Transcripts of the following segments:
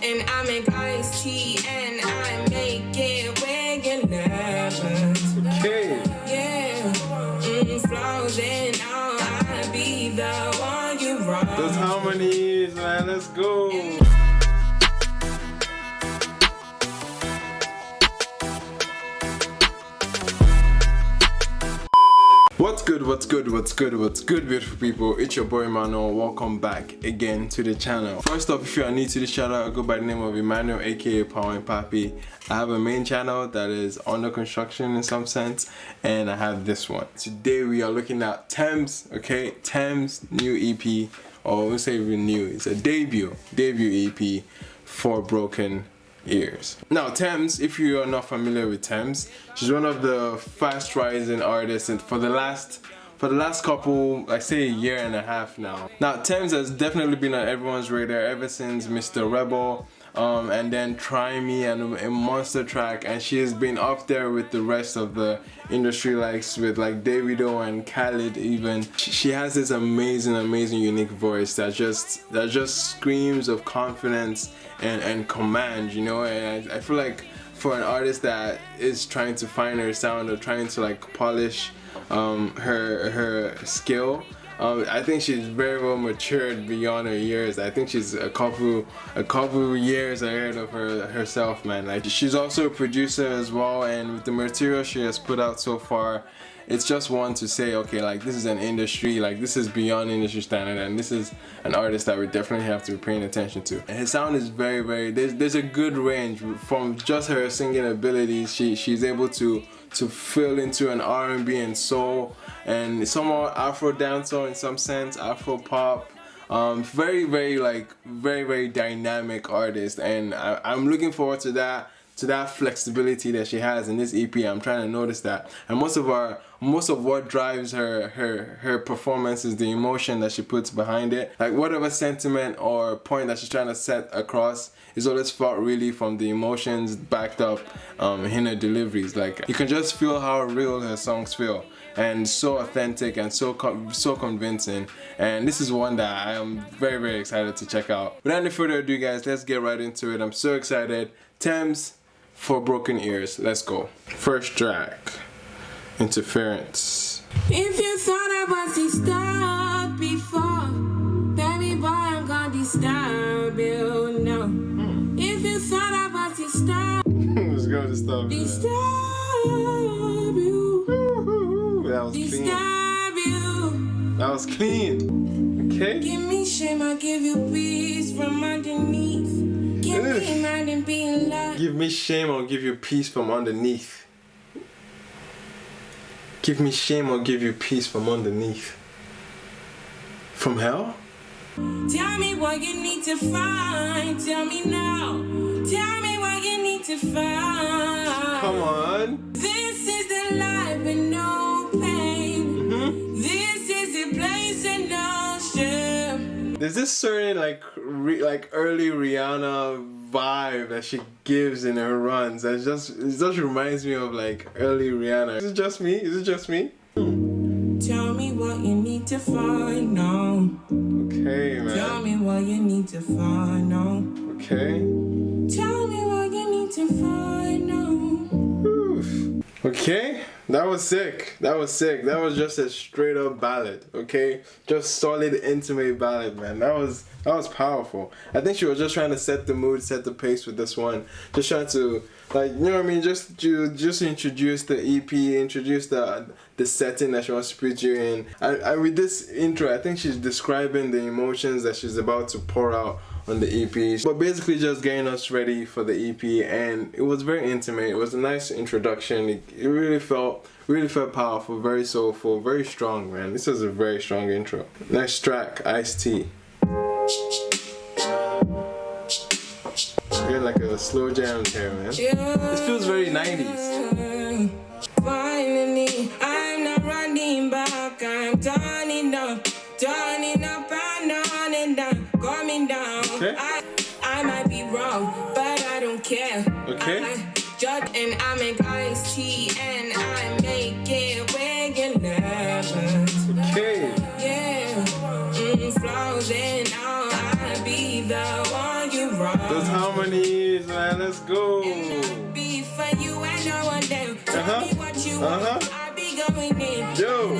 and I make iced tea and I make it regular. Okay. Yeah, flows and all, I be the one you run. Those harmonies, man, let's go. What's good, beautiful people? It's your boy Emmanuel. Welcome back again to the channel. First off, if you are new to this channel, I go by the name of Emmanuel, aka palmwinepapi. I have a main channel that is under construction in some sense, and I have this one. Today we are looking at TEMS, okay? TEMS new EP, or we'll say even new. It's a debut EP for Broken Ears. Now TEMS, if you are not familiar with TEMS, she's one of the fast rising artists for the last couple, I say a year and a half now. Now TEMS has definitely been on everyone's radar ever since Mr. Rebel, and then Try Me and a monster track, and she has been up there with the rest of the industry, with like Davido and Khaled even. She has this amazing unique voice that just screams of confidence and command, you know. And I feel like for an artist that is trying to find her sound or trying to like polish her skill, I think she's very well matured beyond her years. I think she's a couple years ahead of herself, man. Like, she's also a producer as well, and with the material she has put out so far, it's just one to say, okay, like, this is an industry, like, this is beyond industry standard, and this is an artist that we definitely have to be paying attention to. And her sound is very there's a good range from just her singing abilities. She's able to fill into an R&B and soul and somewhat Afro dancehall in some sense, Afro pop. Very dynamic artist, and I'm looking forward to that flexibility that she has in this EP. I'm trying to notice that, and most of what drives her performance is the emotion that she puts behind it. Like, whatever sentiment or point that she's trying to set across is always felt really from the emotions backed up in her deliveries. Like, you can just feel how real her songs feel, and so authentic and so convincing. And this is one that I am very excited to check out. Without any further ado, guys, let's get right into it. I'm so excited. TEMS for Broken Ears. Let's go. First track, Interference. If you thought I was disturbed before, baby boy, I'm gonna disturb you now. If you thought I was disturbed, let's go disturb you. Disturb you. That was clean. Disturb you. That was clean. Okay. Give me shame, I give you peace from underneath. Give me mad and being loved. Give me shame, I'll give you peace from underneath. Give me shame, I'll give you peace from underneath. From hell? Tell me what you need to find. Tell me now. Tell me what you need to find. Come on. This is the life with no pain. This is the place and no shame. There's this certain like early Rihanna vibe that she gives in her runs. It just reminds me of like early Rihanna. Is it just me? Tell me what you need to find now. Okay, man. Tell me what you need to find now. Okay. Tell me what you need to find now. Oof. Okay, that was sick. That was just a straight up ballad. Okay, just solid intimate ballad, man. That was powerful. I think she was just trying to set the mood, set the pace with this one. Just trying to, like, you know what I mean, just introduce the EP, introduce the setting that she wants to put you in. I with this intro, I think she's describing the emotions that she's about to pour out on the EP, but basically just getting us ready for the EP. And it was very intimate. It was a nice introduction. It really felt powerful, very soulful, very strong, man. This is a very strong intro. Next track, Iced Tea. We're like a slow jam here, man. This feels very 90s. Finally, I'm not running back. I'm turning up and on and down, coming down. Okay. I might be wrong, but I don't care. Okay. I judge and I make iced tea and I make it regular. Okay. Yeah, flows and all, I be the one you run. Those harmonies, man. Let's go. Be for you and no one there. Tell me what you want. I'll be going in. Yo,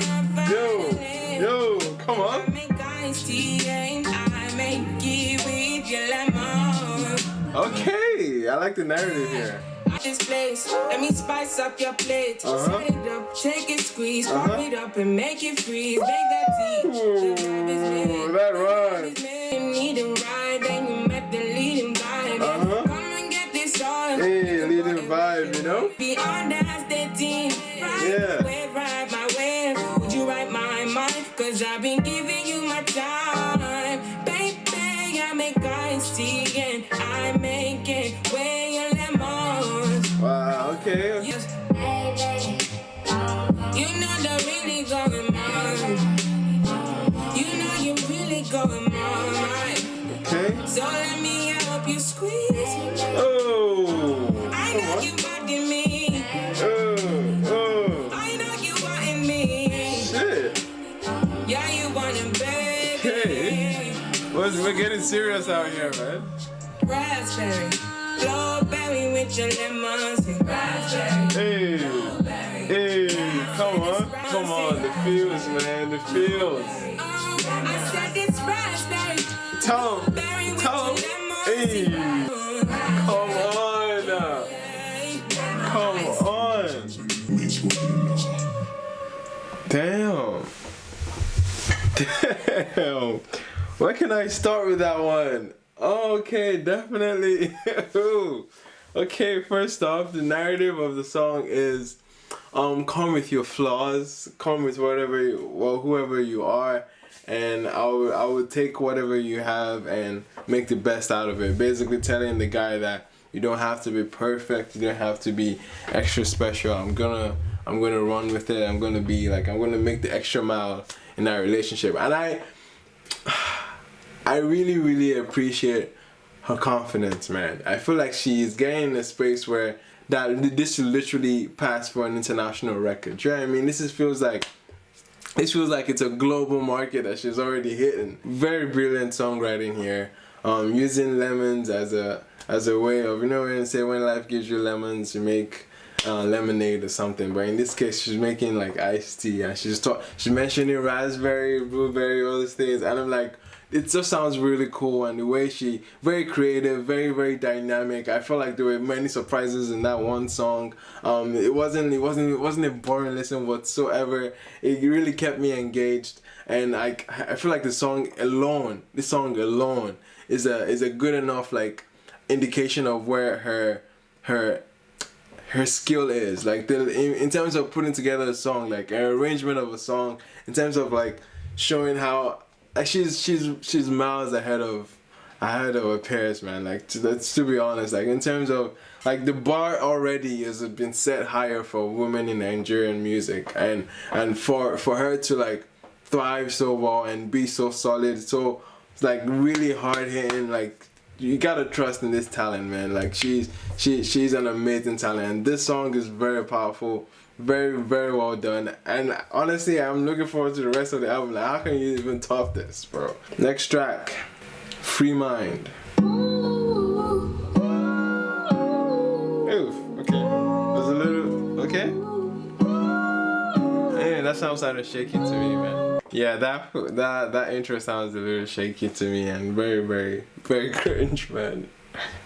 come on. I make iced tea and I make it with your lemon. Okay, I like the narrative here. This place, let me spice up your plate. Set it up, take it, squeeze, pop it up and make it freeze. Make that tea. Ooh, that rhyme. Need a ride, and you met the leading vibe. Come and get this on. Hey, leading vibe, you know? Beyond that's the team. Ride my wave. Would you write my mind? Cause I've been giving you my time. Baby, I make iced tea and I make it where your lemons. Wow, okay. You know they're really going on. You know you're really going on. Okay. So let me help you squeeze. Oh. I know you wanting me. I know you wanting me. Shit. Yeah, you wanting baby. Okay. We're getting serious out here, man. Raspberry, blueberry with your lemons and raspberry. Hey, come on, the fields, man, the fields. I said it's raspberry. Tell 'em. Hey, come on. Damn. Where can I start with that one? Okay, definitely. Okay, first off, the narrative of the song is come with your flaws, come with whoever you are, and I would take whatever you have and make the best out of it. Basically telling the guy that you don't have to be perfect, you don't have to be extra special. I'm gonna run with it. I'm gonna make the extra mile in that relationship. And I really, really appreciate her confidence, man. I feel like she is getting in a space where this should literally pass for an international record. Do you know what I mean? This feels like it's a global market that she's already hitting. Very brilliant songwriting here. Using lemons as a way of, you know, when you say when life gives you lemons, you make lemonade or something. But in this case, she's making like iced tea, and she's mentioning raspberry, blueberry, all these things, and I'm like, it just sounds really cool. And the way very creative, very, very dynamic. I feel like there were many surprises in that one song. It wasn't a boring listen whatsoever. It really kept me engaged, and I feel like this song alone is a good enough like indication of where her skill is, like in terms of putting together a song, like an arrangement of a song, in terms of like showing how like she's miles ahead of her peers, man. Like to be honest, like in terms of like the bar already has been set higher for women in Nigerian music, and for her to like thrive so well and be so solid, so like really hard hitting, like you gotta trust in this talent, man. Like she's an amazing talent, and this song is very powerful, very, very well done. And honestly, I'm looking forward to the rest of the album. Like, how can you even top this, bro? Next track, Free Mind. Oof, okay. There's a little, okay. Yeah, that sounds kind of shaky to me, man. Yeah, that intro sounds a little shaky to me, and very, very, very cringe, man.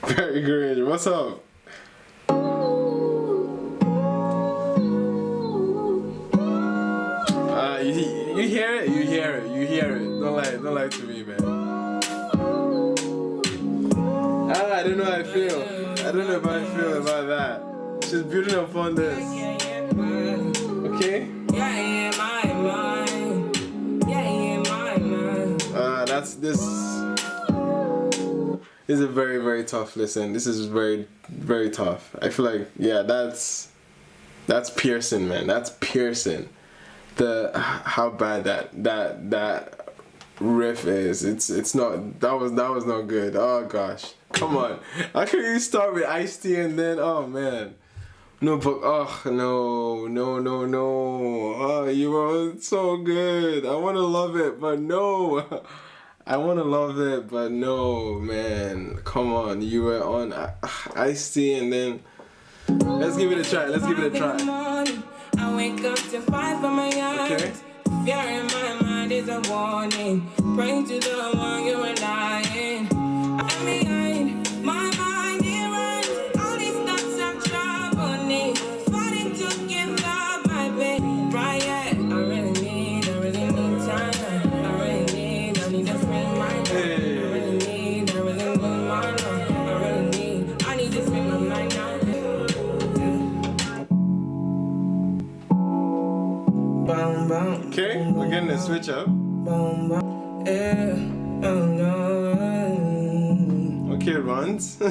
Very cringe. What's up? You hear it? You hear it? You hear it? Don't lie to me, man. I don't know how I feel. I don't know how I feel about that. She's building upon this. Okay? This is a very, very tough listen. This is very, very tough. I feel like, yeah, that's piercing, man. That's piercing. How bad that riff is. It's not. That was not good. Oh gosh, come on. How can you start with iced tea and then, oh man. No, but no. Oh, you were so good. I want to love it, but no. I want to love it, but no, man. Come on, you were on Ice-T, and then let's give it a try. Let's give it a try. I wake up to 5 on my yard. Okay. Fear in my mind is a warning. Pray to the one you are lying. I'm behind my mind, it runs. All these thoughts are troubling. Fighting to give up my pain. Right, yeah. I really need time. I need to spend my time. I really need my time. I need to spend my night now. Okay, we're getting a switch up. Yeah, oh no. Okay, runs. I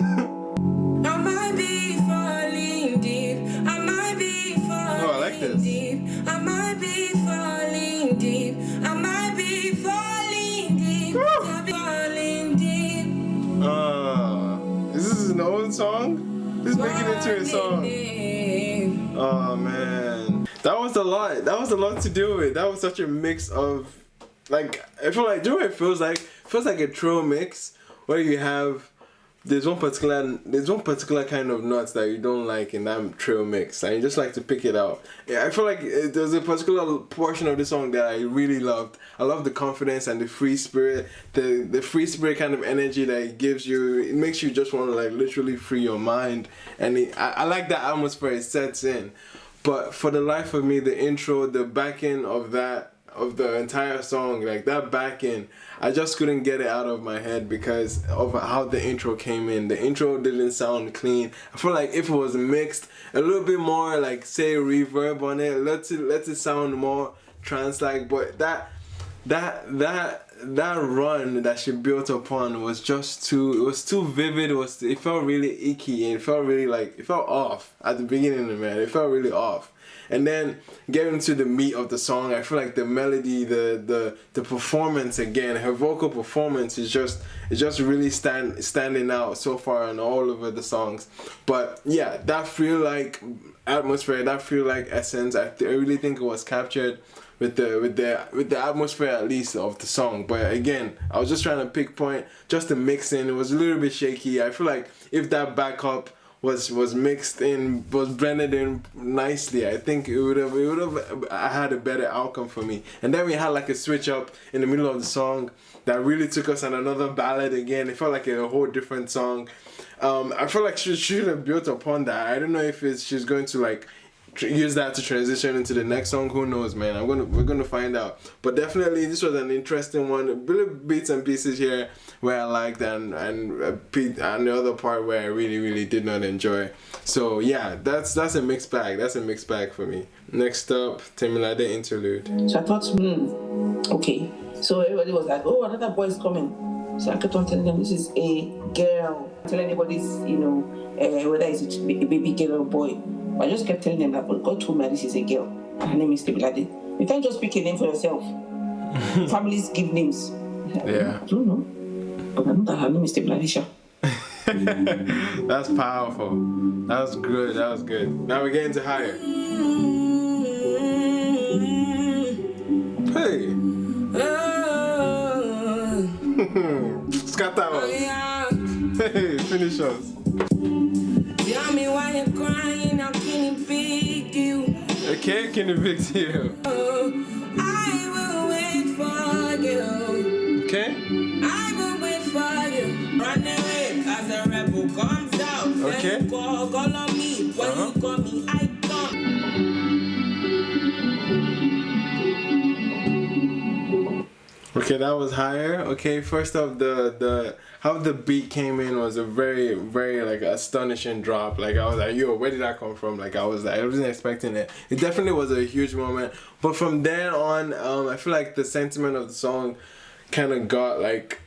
might be falling deep. I might be falling Oh, I like this. deep. I might be falling deep. I might be falling deep. I'll be falling deep. Is this an old song? Just make it into a song. Deep. Oh man, that was a lot. That was a lot to deal with. That was such a mix of, like, I feel like, do you know what it feels like? It feels like a trail mix where you have there's one particular kind of nuts that you don't like in that trail mix, and you just like to pick it out. Yeah, I feel like there's a particular portion of the song that I really loved. I love the confidence and the free spirit, the free spirit kind of energy that it gives you. It makes you just want to like literally free your mind, and I like that atmosphere it sets in. But for the life of me, the intro, the back end of the entire song, like that back end, I just couldn't get it out of my head because of how the intro came in. The intro didn't sound clean. I feel like if it was mixed a little bit more, like say reverb on it, let it sound more trance-like. But that run that she built upon was just too vivid. It felt really icky, and it felt really like, it felt off at the beginning, man. It felt really off. And then getting to the meat of the song, I feel like the melody, the performance again, her vocal performance is just really standing out so far on all over the songs. But yeah, that feel like atmosphere, that feel like essence, I really think it was captured with the atmosphere at least of the song. But again, I was just trying to pinpoint just the mixing. It was a little bit shaky. I feel like if that backup was mixed in, was blended in nicely, I think it would have had a better outcome for me. And then we had like a switch up in the middle of the song that really took us on another ballad again. It felt like a whole different song. I feel like she should have built upon that. I don't know if she's going to like use that to transition into the next song. Who knows, man? We're gonna find out. But definitely this was an interesting one. A bit of bits and pieces here where I liked, and the other part where I really did not enjoy. So yeah, that's a mixed bag. That's a mixed bag for me. Next up, Temilade Interlude. So I thought, okay. So everybody was like, oh, another boy is coming. So I kept on telling them, this is a girl. Tell anybody's, whether it's a baby girl or boy. I just kept telling them that, but God told me this is a girl. Her name is Temilade. You can't just pick a name for yourself. Families give names. Yeah. I don't know. But I know that her name is Temilade. That's powerful. That was good. That was good. Now we're getting to higher. Hey. Scatter us. Hey, finish us. Tell me why you're crying, how can it be you? Okay, can it be you? I will wait for you. Okay. I will wait for you. Run away as a rebel comes out. Okay. Then call on me. When you call me, I come. Okay, that was higher. Okay, first up, the how the beat came in was a very like astonishing drop. Like I was like, yo, where did that come from? Like I wasn't expecting it. It definitely was a huge moment. But from then on, I feel like the sentiment of the song kind of got like,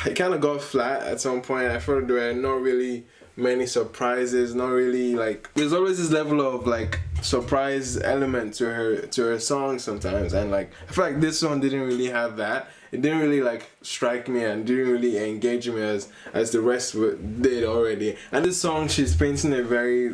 it kind of got flat at some point. I felt there were not really many surprises, not really like, there's always this level of like surprise element to her song sometimes, and like I feel like this song didn't really have that. It didn't really like strike me and didn't really engage me as the rest did already. And this song, she's painting a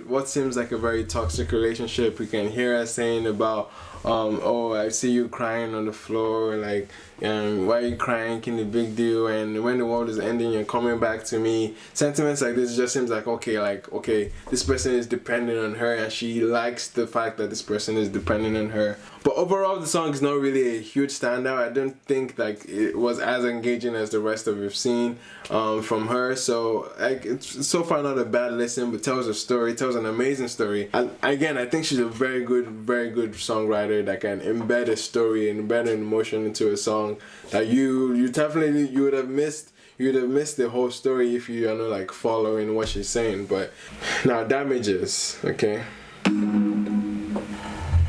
what seems like a very toxic relationship. You can hear her saying about oh, I see you crying on the floor, like why are you crying, can the big deal, and when the world is ending you're coming back to me. Sentiments like this just seems like okay, this person is dependent on her and she likes the fact that this person is dependent on her. But overall the song is not really a huge standout. I don't think like it was as engaging as the rest of we've seen from her. So like it's so far not a bad listen, but tells a story, tells an amazing story. And again, I think she's a very good songwriter that can embed a story and embed an emotion into a song that you would have missed. You'd have missed the whole story if you are not like following what she's saying. But now, Damages, okay.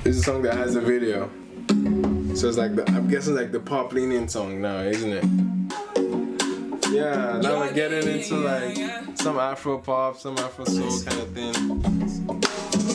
This is a song that has a video, so it's like I'm guessing like the pop leaning song now, isn't it? Yeah, now we're getting into like some Afro pop, some Afro soul kind of thing.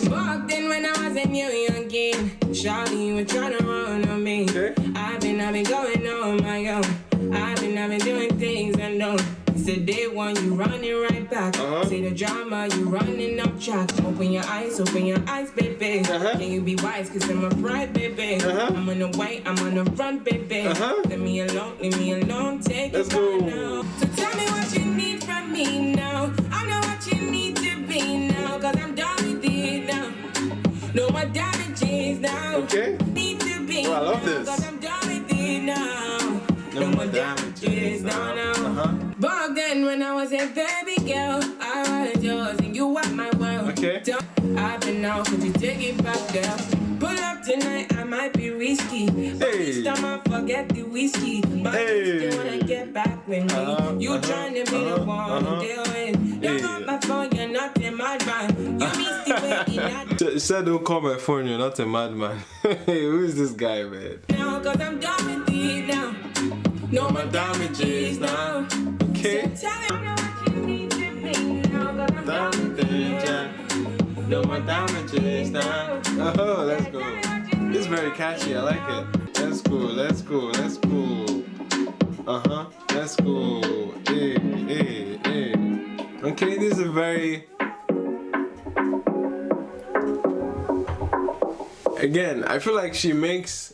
Back then when I was a young kid, Charlie, you were trying to run on me. Okay. I've been going on my own. I've been doing things I know. Said day one, you running right back. Say the drama, you running up track. Open your eyes, baby. Can you be wise? Cause I'm a pride, baby. I'm on the way, I'm on the run, baby. Leave me alone, take it back now. So tell me what you need from me now. I know what you need to be now. Cause I'm done with it now. No more damages now. Okay. Need to be I love this. Cause I'm done with it now. No more damages now. Back then when I was a baby girl, I was yours and you were my world. Okay. I've been out, could you take it back, girl? Pull up tonight, I might be risky. But this time I forget the whiskey. But I still wanna get back with me. You trying to be the one to deal with. You got my phone, you're not a madman. You missed the way She said don't call my phone, you're not a madman. Who is this guy, man? now, cause I'm done with it now. No more damages now. Okay. So tell me I know what you need to be now. Cause I'm done with it. No more damages now. Oh, let's go. It's very catchy, I like it. Let's go. Let's go. Hey. Okay, this is a very... Again, I feel like she makes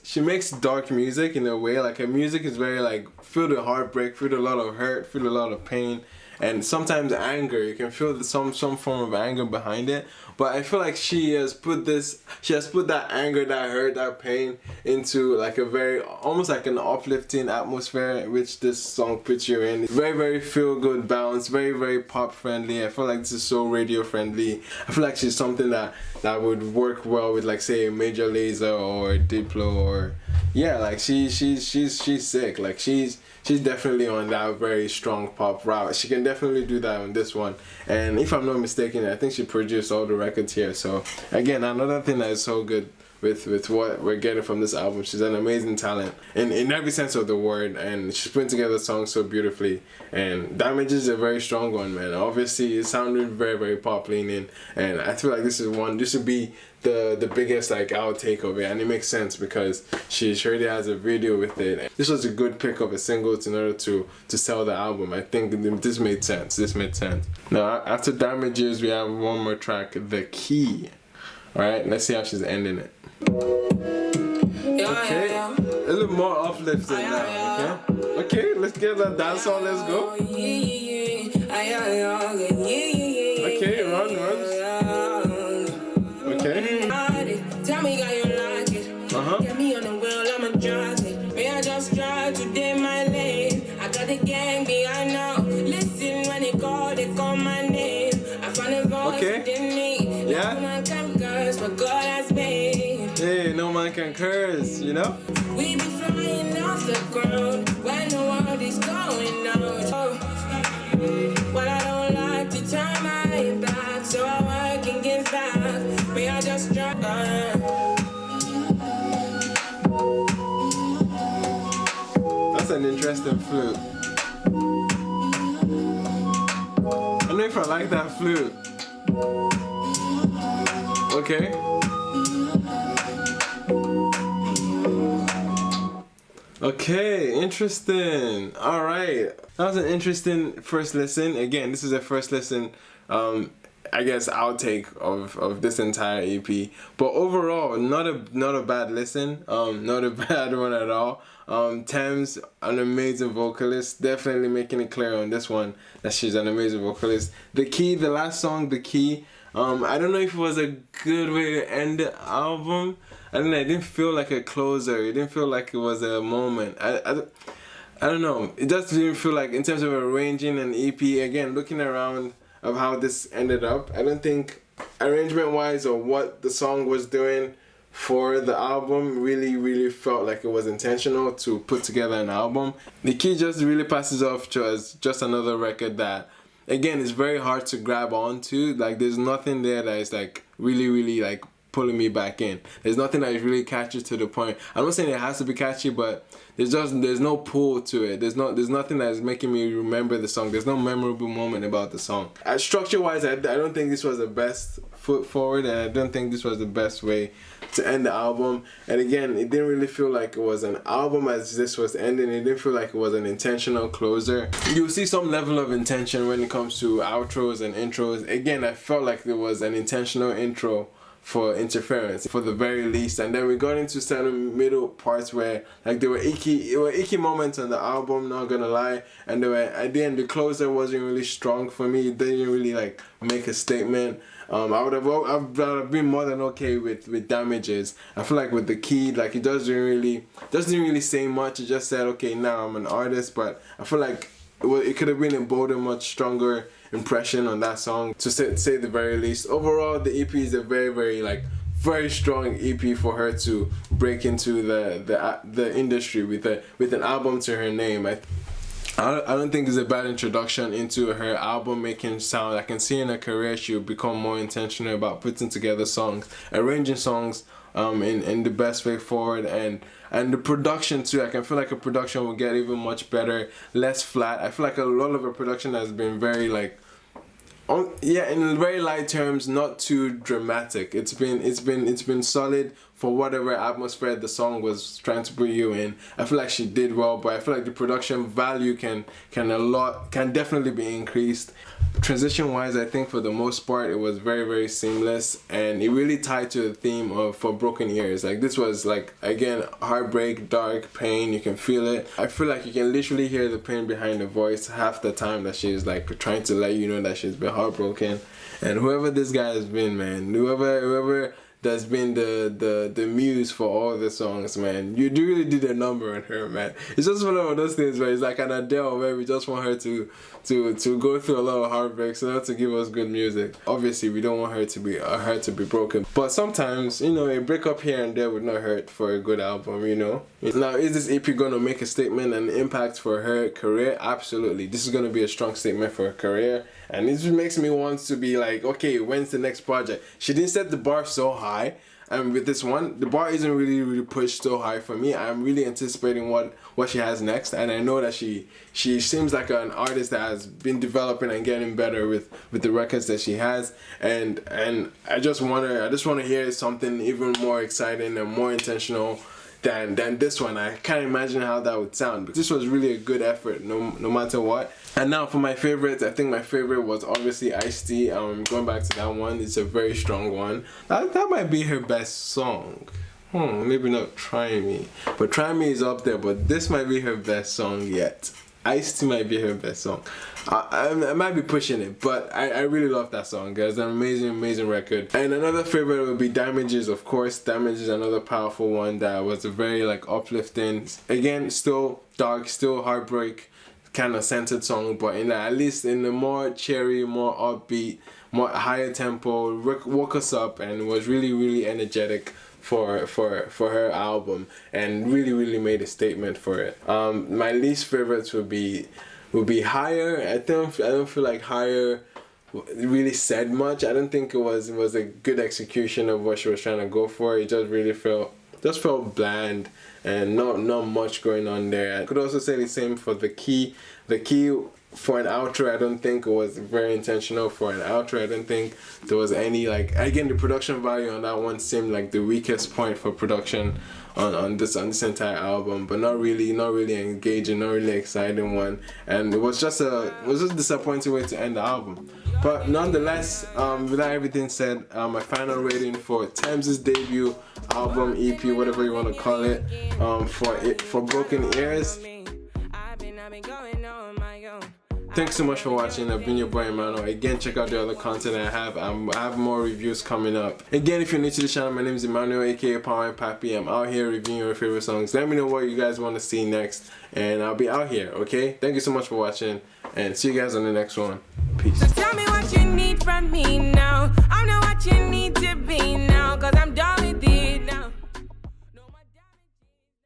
dark music in a way. Like her music is very like filled with heartbreak, filled with a lot of hurt, filled with a lot of pain, and sometimes anger. You can feel some form of anger behind it. But I feel like she has put that anger, that hurt, that pain into like a very, almost like an uplifting atmosphere, which this song puts you in. It's very, very feel good bounce, very, very pop friendly. I feel like this is so radio friendly. I feel like she's something that would work well with like say a Major Lazer or Diplo or yeah, like she's sick. Like she's definitely on that very strong pop route. She can definitely do that on this one. And if I'm not mistaken, I think she produced all the records here. So again, another thing that is so good with what we're getting from this album. She's an amazing talent in every sense of the word, and she's putting together songs so beautifully. And Damages is a very strong one, man. Obviously it sounded very, very pop leaning, and I feel like this would be the biggest like outtake of it, and it makes sense because she already has a video with it. This was a good pick of a single in order to sell the album. I think this made sense. Now after Damages we have one more track, The Key. Alright, let's see how she's ending it. Okay, a little more uplifting now, okay, let's get that dance on, let's go. Okay, run. Okay. Tell me how you like it. Get me on the wheel, I'ma drive it. May I just drive today my lane. I got the gang behind now. Listen when they call my name. I found a voice within me. Yeah. No man can curse what God has made. Hey, no man can curse, you know? We be flying off the ground when the world is going out. Well, I don't like to turn my back, so I work and give back. May I just drive? That's an interesting flute. I don't know if I like that flute. Okay. Okay, interesting. All right, that was an interesting first listen. Again, this is a first listen. I guess outtake of this entire EP. But overall, not a bad listen. Not a bad one at all. Thames, an amazing vocalist. Definitely making it clear on this one that she's an amazing vocalist. The last song, The Key. I don't know if it was a good way to end the album. I don't know. It didn't feel like a closer. It didn't feel like it was a moment. I don't know. It just didn't feel like, in terms of arranging an EP, again, looking around of how this ended up, I don't think arrangement wise or what the song was doing for the album really felt like it was intentional to put together an album. The Key just really passes off to as just another record that, again, it's very hard to grab onto. Like, there's nothing there that is like really like pulling me back in. There's nothing that is really catchy to the point. I'm not saying it has to be catchy, but there's no pull to it. There's nothing that is making me remember the song. There's no memorable moment about the song. Structure wise, I don't think this was the best foot forward, and I don't think this was the best way to end the album. And again, it didn't really feel like it was an album as this was ending. It didn't feel like it was an intentional closer. You'll see some level of intention when it comes to outros and intros. Again, I felt like there was an intentional intro for Interference, for the very least, and then we got into certain middle parts where like there were icky moments on the album, not gonna lie, and there were, at the end, the closer wasn't really strong for me. It didn't really like make a statement. I would have been more than okay with Damages. I feel like with The Key, like it doesn't really say much. It just said, okay, now I'm an artist, but I feel like it could have been a bolder, much stronger impression on that song, to say the very least. Overall, the EP is a very strong EP for her to break into the industry with an album to her name. I don't think it's a bad introduction into her album making sound. I can see in her career she'll become more intentional about putting together songs, arranging songs in the best way forward, and the production too. I can feel like a production will get even much better, less flat. I feel like a lot of her production has been very like, in very light terms, not too dramatic. It's been solid for whatever atmosphere the song was trying to put you in. I feel like she did well, but I feel like the production value can definitely be increased. Transition wise, I think for the most part it was very seamless, and it really tied to the theme of For Broken Ears. Like, this was like, again, heartbreak, dark pain. You can feel it. I feel like you can literally hear the pain behind the voice half the time that she's like trying to let you know that she's been heartbroken. And whoever this guy has been, man, whoever that's been the muse for all the songs, man, you really did a number on her, man. It's just one of those things where it's like an Adele, where we just want her to go through a lot of heartbreaks in order to give us good music. Obviously, we don't want her to be broken, but sometimes, you know, a breakup here and there would not hurt for a good album, you know. Now, is this EP gonna make a statement and impact for her career? Absolutely. This is gonna be a strong statement for her career, and it just makes me want to be like, okay, when's the next project? She didn't set the bar so high, and with this one, the bar isn't really pushed so high for me. I'm really anticipating what she has next, and I know that she seems like an artist that has been developing and getting better with the records that she has, and I just want to hear something even more exciting and more intentional than this one. I can't imagine how that would sound, but this was really a good effort, no matter what. And now for my favorites, I think my favorite was obviously Ice-T. Going back to that one, it's a very strong one. That might be her best song. Maybe not Try Me, but Try Me is up there, but this might be her best song yet. Ice-T might be her best song. I might be pushing it, but I really love that song, guys. It's an amazing record. And another favorite would be Damages, of course. Damages is another powerful one that was a very like uplifting, again, still dark, still heartbreak kind of centered song, but at least in the more cheery, more upbeat, more higher tempo, woke us up and was really energetic for her album, and really made a statement for it. My least favorites would be Higher. I don't feel like Higher really said much. I don't think it was a good execution of what she was trying to go for. It just really felt bland and not much going on there. I could also say the same for The Key. The Key for an outro, I don't think it was very intentional. For an outro, I don't think there was any, like, again, the production value on that one seemed like the weakest point for production on this entire album, but not really engaging, not really exciting one, and it was just a disappointing way to end the album. But nonetheless, without everything said, my final rating for TEMS' debut album, EP, whatever you want to call it, for Broken Ears. Thanks so much for watching. I've been your boy Emmanuel. Again, check out the other content I have. I have more reviews coming up. Again, if you're new to the channel, my name is Emmanuel, aka palmwinepapi. I'm out here reviewing your favorite songs. Let me know what you guys want to see next, and I'll be out here, okay? Thank you so much for watching, and see you guys on the next one. Peace. So tell me what you need from me now.